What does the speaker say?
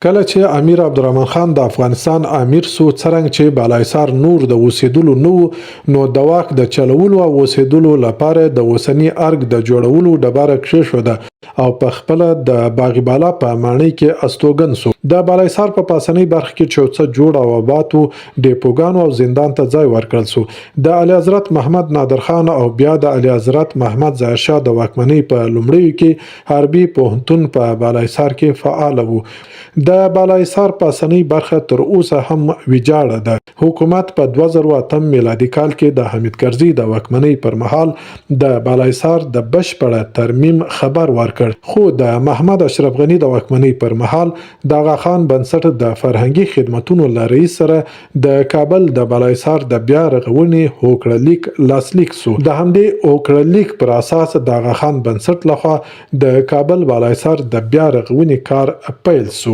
کله چې امیر عبدالرحمن خان د افغانستان امیر سو څرنګه چې بالاحصار نور د اوسېدلو نه نو د واک د چلولو او اوسېدلو لپاره د اوسني ارګ د جوړولو ډبره کېښوده او په خپل د باغبالا په ماڼۍ کې استوګن سو. د بالاحصار په پاسنۍ برخه کې چې څه جوړ او آباد و، ډیپوګانو او زندان ته ځای ورکړل سو. د اعلی حضرت محمد نادر خان او بیا د اعلی حضرت محمد ظاهر شاه د واکمنۍ په لومړیو کې حربي پوهنتون په بالاحصار کې فعال و. د بالاحصار پاسنۍ برخه تر اوسه هم ویجاړه ده. حکومت په 2008 میلادي کال کې د حمید کرزي د واکمنۍ پر مهال د بالاحصار د بشپړه ترمیم خبر ورکړ، خو د محمد اشرف غني د واکمنۍ پر مهال د آغا خان بنسټ د فرهنګي خدمتونو له رئیس سره د کابل د بالاحصار د بیا رغونې هوکړلیک لاسلیک سو. د همدې هوکړلیک پر اساس د آغا خان بنسټ لخوا د کابل بالاحصار د بیا رغونې کار پیل سو.